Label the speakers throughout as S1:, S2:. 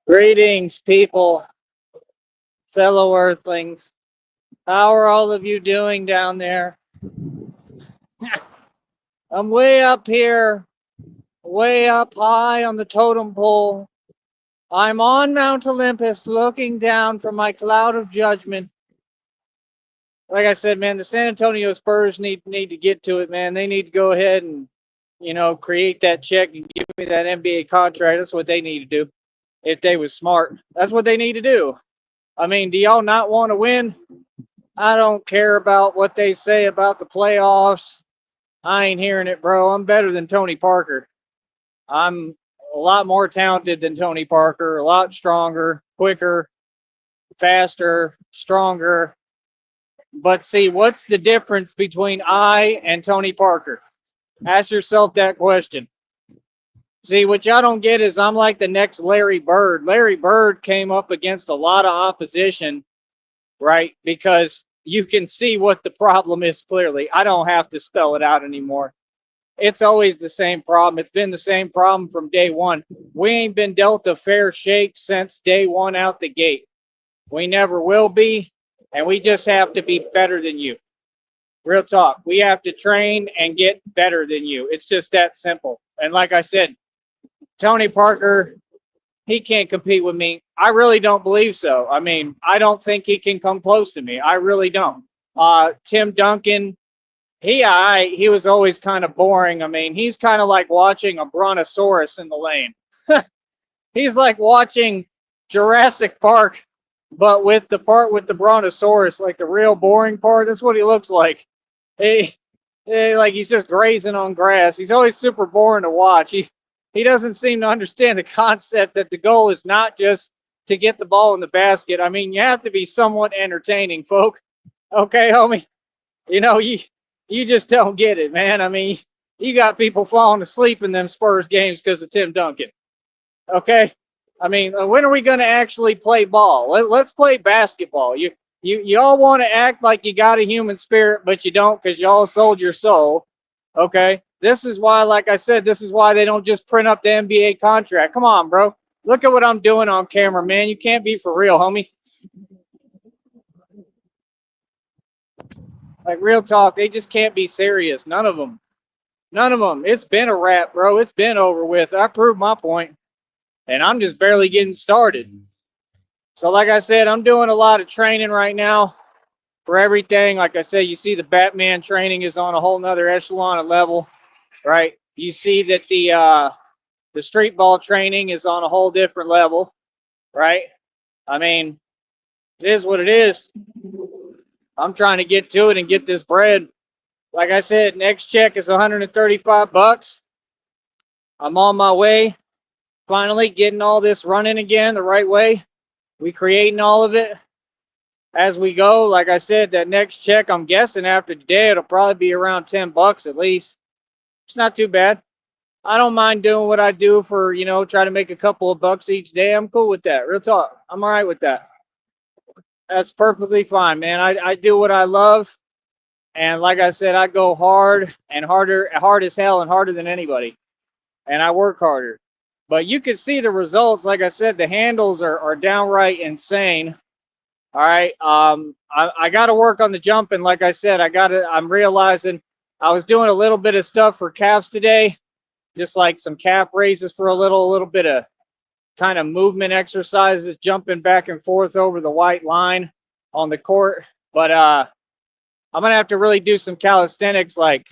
S1: Greetings, people, fellow Earthlings. How are all of you doing down there? I'm way up here, way up high on the totem pole. I'm on Mount Olympus looking down from my cloud of judgment. Like I said, man, the San Antonio Spurs need to get to it, man. They need to go ahead and, create that check and give me that NBA contract. That's what they need to do. If they was smart, that's what they need to do. I mean, do y'all not want to win? I don't care about what they say about the playoffs. I ain't hearing it, bro. I'm better than Tony Parker. I'm a lot more talented than Tony Parker, a lot stronger, quicker, faster, stronger. But see, what's the difference between I and Tony Parker? Ask yourself that question. See, what y'all don't get is I'm like the next Larry Bird. Larry Bird came up against a lot of opposition, right? Because you can see what the problem is clearly. I don't have to spell it out anymore. It's always the same problem. It's been the same problem from day one. We ain't been dealt a fair shake since day one out the gate. We never will be, and we just have to be better than you. Real talk. We have to train and get better than you. It's just that simple. And like I said, Tony Parker, he can't compete with me. I really don't believe so. I mean, I don't think he can come close to me. I really don't. Tim Duncan, he was always kind of boring. I mean, he's kind of like watching a brontosaurus in the lane. He's like watching Jurassic Park, but with the part with the brontosaurus, like the real boring part. That's what he looks like. He, like he's just grazing on grass. He's always super boring to watch. He doesn't seem to understand the concept that the goal is not just to get the ball in the basket. I mean, you have to be somewhat entertaining, folk. Okay, homie. You just don't get it, man. I mean, you got people falling asleep in them Spurs games because of Tim Duncan. Okay, I mean, when are we going to actually play ball? Let's play basketball. You all want to act like you got a human spirit, but you don't because y'all sold your soul. Okay, this is why, like I said, this is why they don't just print up the NBA contract. Come on, bro. Look at what I'm doing on camera, man. You can't be for real, homie. Like real talk, they just can't be serious. None of them. None of them. It's been a wrap, bro. It's been over with. I proved my point, and I'm just barely getting started. So, like I said, I'm doing a lot of training right now for everything. Like I said, you see the Batman training is on a whole nother echelon of level, right? You see that the street ball training is on a whole different level, right? I mean, it is what it is. I'm trying to get to it and get this bread. Like I said, next check is 135 bucks. I'm on my way, finally getting all this running again the right way. We creating all of it as we go. Like I said, that next check, I'm guessing after today, it'll probably be around 10 bucks at least. It's not too bad. I don't mind doing what I do for, try to make a couple of bucks each day. I'm cool with that. Real talk. I'm all right with that. That's perfectly fine, man. I do what I love. And like I said, I go hard and harder, hard as hell and harder than anybody. And I work harder. But you can see the results. Like I said, the handles are downright insane. All right. I got to work on the jumping. Like I said, I'm realizing I was doing a little bit of stuff for calves today, just like some calf raises for a little bit of kind of movement exercises, jumping back and forth over the white line on the court. But I'm gonna have to really do some calisthenics, like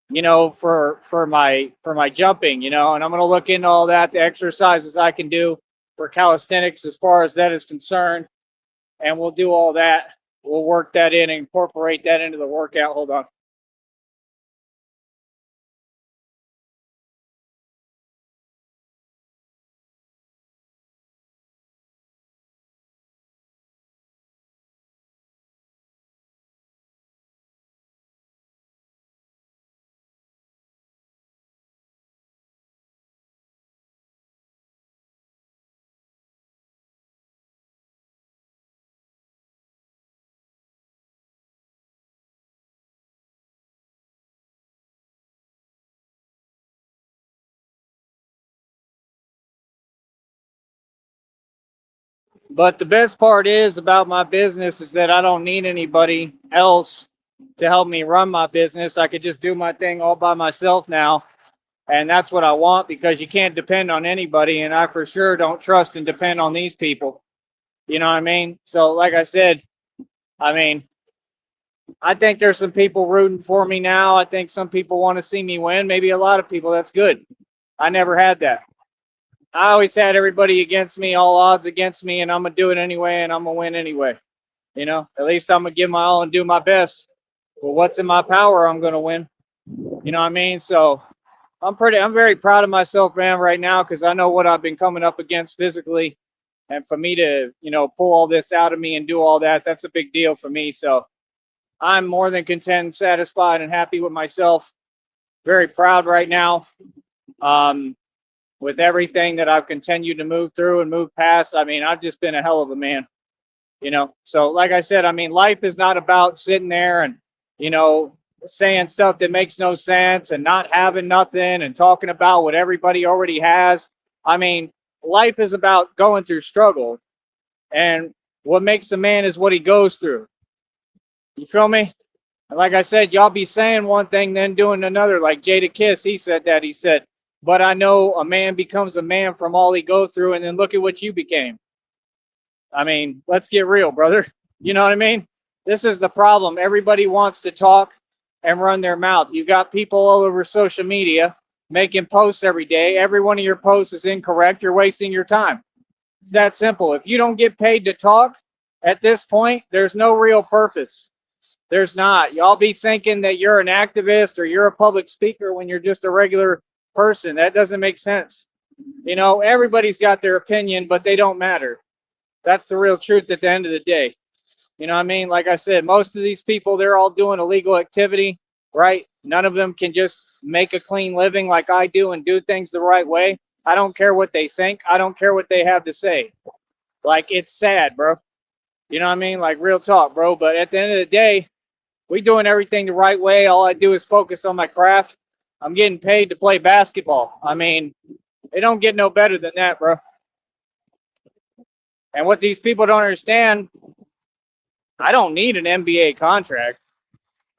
S1: for my jumping, and I'm gonna look into all that, the exercises I can do for calisthenics as far as that is concerned, and we'll do all that. We'll work that in and incorporate that into the workout. Hold on. But the best part is about my business is that I don't need anybody else to help me run my business. I could just do my thing all by myself now. And that's what I want, because you can't depend on anybody. And I for sure don't trust and depend on these people. You know what I mean? So, like I said, I mean, I think there's some people rooting for me now. I think some people want to see me win. Maybe a lot of people. That's good. I never had that. I always had everybody against me, all odds against me, and I'm going to do it anyway, and I'm going to win anyway. You know, at least I'm going to give my all and do my best. Well, what's in my power, I'm going to win. You know what I mean? So I'm very proud of myself, man, right now, because I know what I've been coming up against physically. And for me to, pull all this out of me and do all that, that's a big deal for me. So I'm more than content, satisfied, and happy with myself. Very proud right now. With everything that I've continued to move through and move past. I mean, I've just been a hell of a man, So, like I said, I mean, life is not about sitting there and, saying stuff that makes no sense and not having nothing and talking about what everybody already has. I mean, life is about going through struggle, and what makes a man is what he goes through. You feel me? And like I said, y'all be saying one thing, then doing another. Like Jada Kiss, he said that. He said, but I know a man becomes a man from all he go through, and then look at what you became. I mean, let's get real, brother. You know what I mean? This is the problem. Everybody wants to talk and run their mouth. You got people all over social media making posts every day. Every one of your posts is incorrect. You're wasting your time. It's that simple. If you don't get paid to talk at this point, there's no real purpose. There's not. Y'all be thinking that you're an activist or you're a public speaker when you're just a regular person. That doesn't make sense. Everybody's got their opinion, but they don't matter. That's the real truth at the end of the day. You know what I mean? Like I said, most of these people, they're all doing illegal activity, right? None of them can just make a clean living like I do and do things the right way. I don't care what they think. I don't care what they have to say. Like, it's sad, bro. You know what I mean? Like, real talk, bro. But at the end of the day, we doing everything the right way. All I do is focus on my craft. I'm getting paid to play basketball. I mean, it don't get no better than that, bro. And what these people don't understand, I don't need an NBA contract.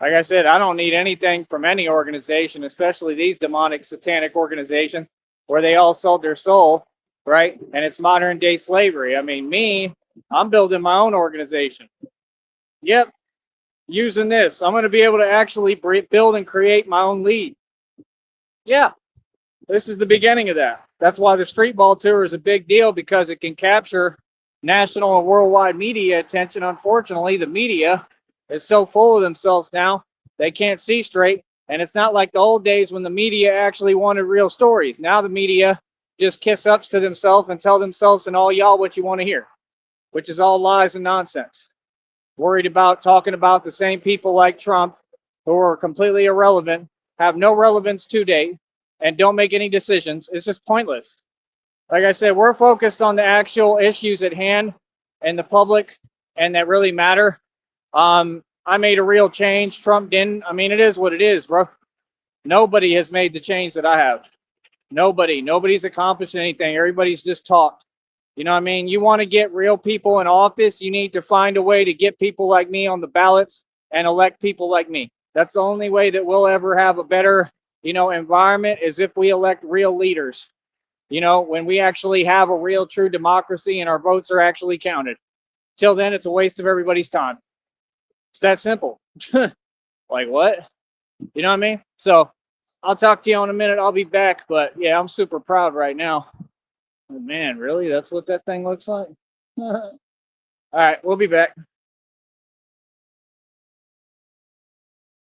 S1: Like I said, I don't need anything from any organization, especially these demonic, satanic organizations where they all sold their soul, right? And it's modern day slavery. I mean, I'm building my own organization. Yep, using this. I'm going to be able to actually build and create my own league. Yeah, this is the beginning of that. That's why the street ball tour is a big deal, because it can capture national and worldwide media attention. Unfortunately, the media is so full of themselves now, they can't see straight. And it's not like the old days when the media actually wanted real stories. Now the media just kiss ups to themselves and tell themselves and all y'all what you want to hear, which is all lies and nonsense. Worried about talking about the same people like Trump, who are completely irrelevant, have no relevance to date, and don't make any decisions. It's just pointless. Like I said, we're focused on the actual issues at hand and the public, and that really matter. I made a real change. Trump didn't. I mean, it is what it is, bro. Nobody has made the change that I have. Nobody's accomplished anything. Everybody's just talked. You know what I mean? You want to get real people in office, you need to find a way to get people like me on the ballots and elect people like me. That's the only way that we'll ever have a better, environment, is if we elect real leaders. When we actually have a real true democracy and our votes are actually counted. Till then, it's a waste of everybody's time. It's that simple. Like, what? You know what I mean? So I'll talk to you in a minute. I'll be back. But yeah, I'm super proud right now. Oh, man, really? That's what that thing looks like? All right, we'll be back.